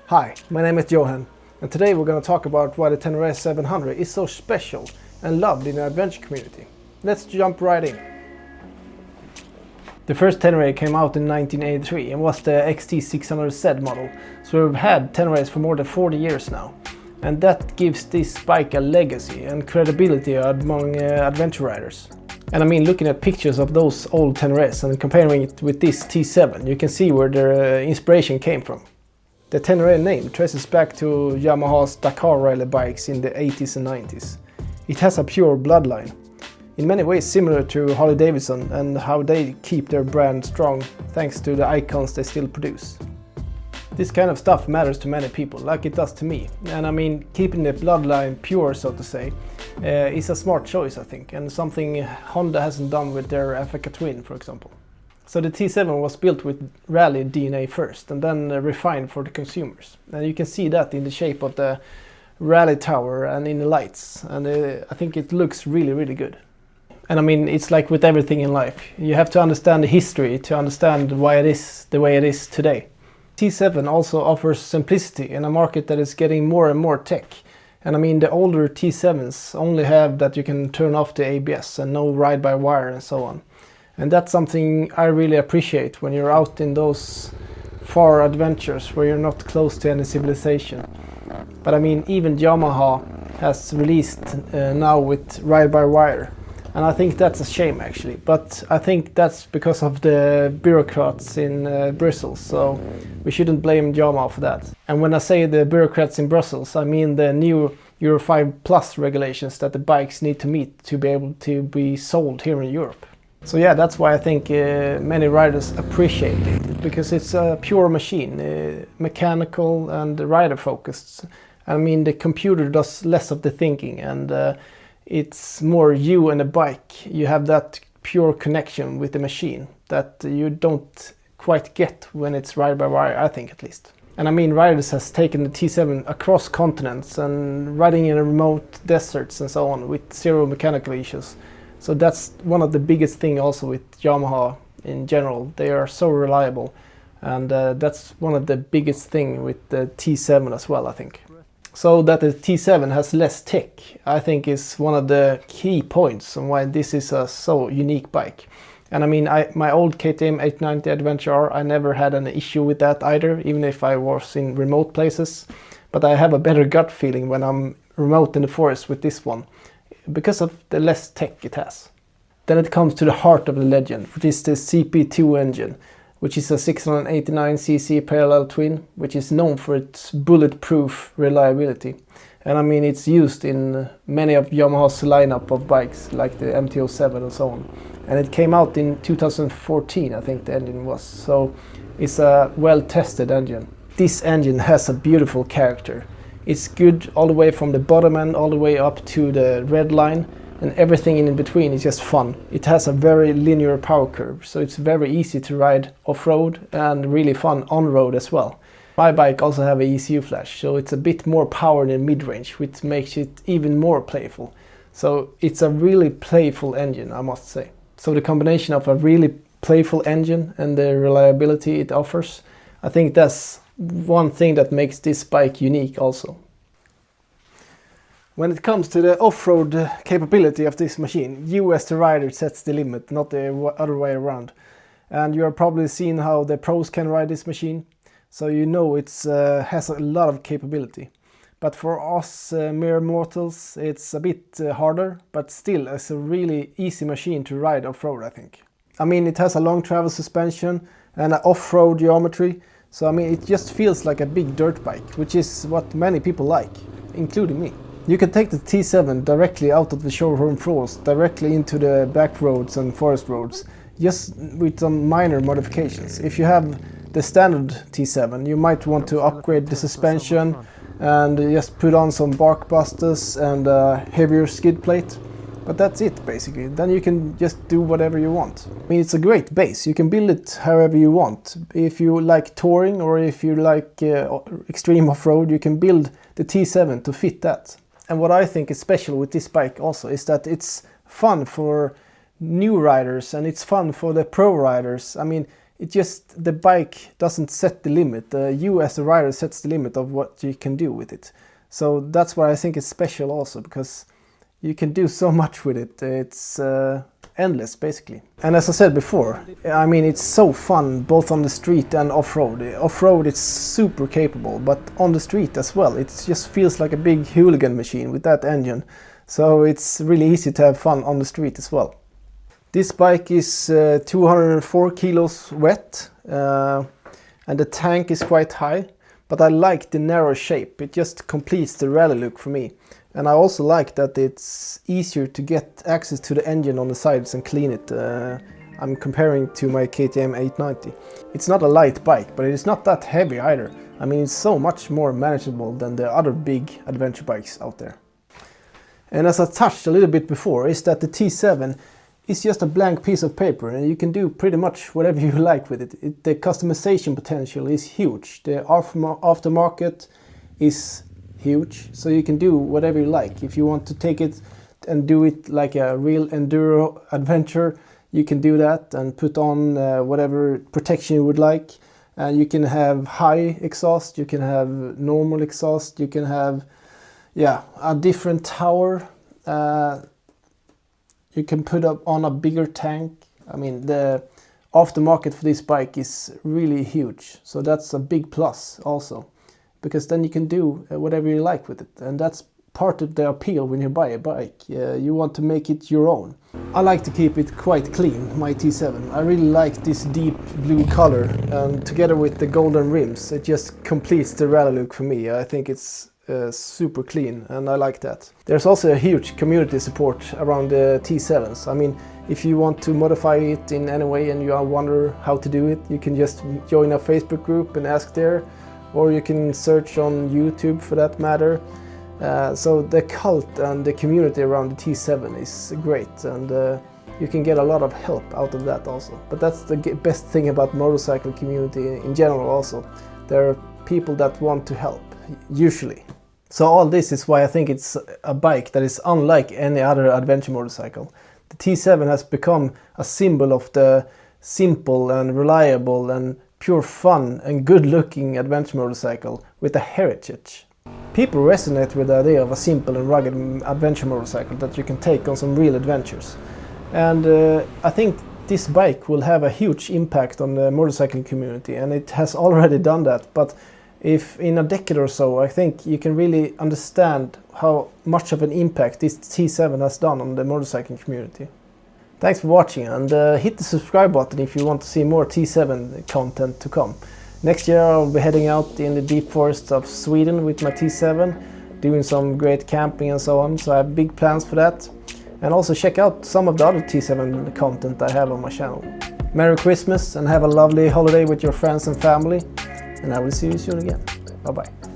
Hi, my name is Johan, and today we're going to talk about why the Tenere 700 is so special and loved in the adventure community. Let's jump right in. The first Tenere came out in 1983 and was the XT600Z model, so we've had Teneres for more than 40 years now. And that gives this bike a legacy and credibility among adventure riders. And I mean, looking at pictures of those old Teneres and comparing it with this T7, you can see where their inspiration came from. The Tenere name traces back to Yamaha's Dakar rally bikes in the 80s and 90s. It has a pure bloodline, in many ways similar to Harley-Davidson and how they keep their brand strong thanks to the icons they still produce. This kind of stuff matters to many people, like it does to me. And I mean, keeping the bloodline pure, so to say, is a smart choice, I think, and something Honda hasn't done with their Africa Twin, for example. So the T7 was built with rally DNA first and then refined for the consumers. And you can see that in the shape of the rally tower and in the lights. And I think it looks really, really good. And I mean, it's like with everything in life. You have to understand the history to understand why it is the way it is today. T7 also offers simplicity in a market that is getting more and more tech. And I mean, the older T7s only have that you can turn off the ABS and no ride-by-wire and so on. And that's something I really appreciate when you're out in those far adventures where you're not close to any civilization. But I mean, even Yamaha has released now with ride-by-wire. And I think that's a shame actually. But I think that's because of the bureaucrats in Brussels. So we shouldn't blame Yamaha for that. And when I say the bureaucrats in Brussels, I mean the new Euro 5 Plus regulations that the bikes need to meet to be able to be sold here in Europe. So yeah, that's why I think many riders appreciate it, because it's a pure machine, mechanical and rider focused. I mean, the computer does less of the thinking and it's more you and the bike. You have that pure connection with the machine that you don't quite get when it's ride-by-wire, I think at least. And I mean, riders has taken the T7 across continents and riding in remote deserts and so on with zero mechanical issues. So that's one of the biggest thing also with Yamaha in general. They are so reliable, and that's one of the biggest thing with the T7 as well, I think. So that the T7 has less tech, I think, is one of the key points on why this is a so unique bike. And I mean, my old KTM 890 Adventure R, I never had an issue with that either, even if I was in remote places. But I have a better gut feeling when I'm remote in the forest with this one, because of the less tech it has. Then it comes to the heart of the legend, which is the CP2 engine, which is a 689cc parallel twin, which is known for its bulletproof reliability. And I mean, it's used in many of Yamaha's lineup of bikes, like the MT-07 and so on. And it came out in 2014, I think the engine was, so it's a well-tested engine. This engine has a beautiful character. It's good all the way from the bottom end all the way up to the red line, and everything in between is just fun. It has a very linear power curve, so it's very easy to ride off-road and really fun on-road as well. My bike also have a ECU flash, so it's a bit more power than mid-range, which makes it even more playful. So it's a really playful engine, I must say. So the combination of a really playful engine and the reliability it offers, I think that's one thing that makes this bike unique also. When it comes to the off-road capability of this machine, you as the rider sets the limit, not the other way around. And you have probably seen how the pros can ride this machine, so you know it has a lot of capability. But for us mere mortals, it's a bit harder, but still it's a really easy machine to ride off-road, I think. I mean, it has a long travel suspension and an off-road geometry. So I mean, it just feels like a big dirt bike, which is what many people like, including me. You can take the T7 directly out of the showroom floors, directly into the back roads and forest roads, just with some minor modifications. If you have the standard T7, you might want to upgrade the suspension and just put on some bark busters and a heavier skid plate. But that's it basically. Then you can just do whatever you want. I mean, it's a great base. You can build it however you want. If you like touring or if you like extreme off-road, you can build the T7 to fit that. And what I think is special with this bike also is that it's fun for new riders and it's fun for the pro riders. I mean, it just, the bike doesn't set the limit. You as a rider sets the limit of what you can do with it. So that's why I think it's special also, because you can do so much with it. It's endless basically. And as I said before, I mean, it's so fun both on the street and off-road. Off-road it's super capable, but on the street as well. It just feels like a big hooligan machine with that engine. So it's really easy to have fun on the street as well. This bike is 204 kilos wet, and the tank is quite high, but I like the narrow shape. It just completes the rally look for me. And I also like that it's easier to get access to the engine on the sides and clean it. I'm comparing to my KTM 890. It's not a light bike, but it's not that heavy either. I mean, it's so much more manageable than the other big adventure bikes out there. And as I touched a little bit before, is that the T7 is just a blank piece of paper, and you can do pretty much whatever you like with it. The customization potential is huge. The aftermarket is huge, so you can do whatever you like. If you want to take it and do it like a real enduro adventure, you can do that and put on whatever protection you would like. And you can have high exhaust, you can have normal exhaust, you can have a different tower. You can put up on a bigger tank. I mean, the aftermarket for this bike is really huge, so that's a big plus also, because then you can do whatever you like with it, and that's part of the appeal when you buy a bike. You want to make it your own. I like to keep it quite clean, my T7. I really like this deep blue color, and together with the golden rims, it just completes the rally look for me. I think it's super clean, and I like that. There's also a huge community support around the T7s. I mean, if you want to modify it in any way and you wonder how to do it, you can just join a Facebook group and ask there, or you can search on YouTube for that matter. So the cult and the community around the T7 is great, and you can get a lot of help out of that also. But that's the best thing about motorcycle community in general also. There are people that want to help, usually. So all this is why I think it's a bike that is unlike any other adventure motorcycle. The T7 has become a symbol of the simple and reliable and pure fun and good looking adventure motorcycle with a heritage. People resonate with the idea of a simple and rugged adventure motorcycle that you can take on some real adventures. And I think this bike will have a huge impact on the motorcycling community, and it has already done that. But if in a decade or so, I think you can really understand how much of an impact this T7 has done on the motorcycling community. Thanks for watching, and hit the subscribe button if you want to see more T7 content to come. Next year I'll be heading out in the deep forests of Sweden with my T7, doing some great camping and so on, so I have big plans for that. And also check out some of the other T7 content I have on my channel. Merry Christmas and have a lovely holiday with your friends and family. And I will see you soon again. Bye bye.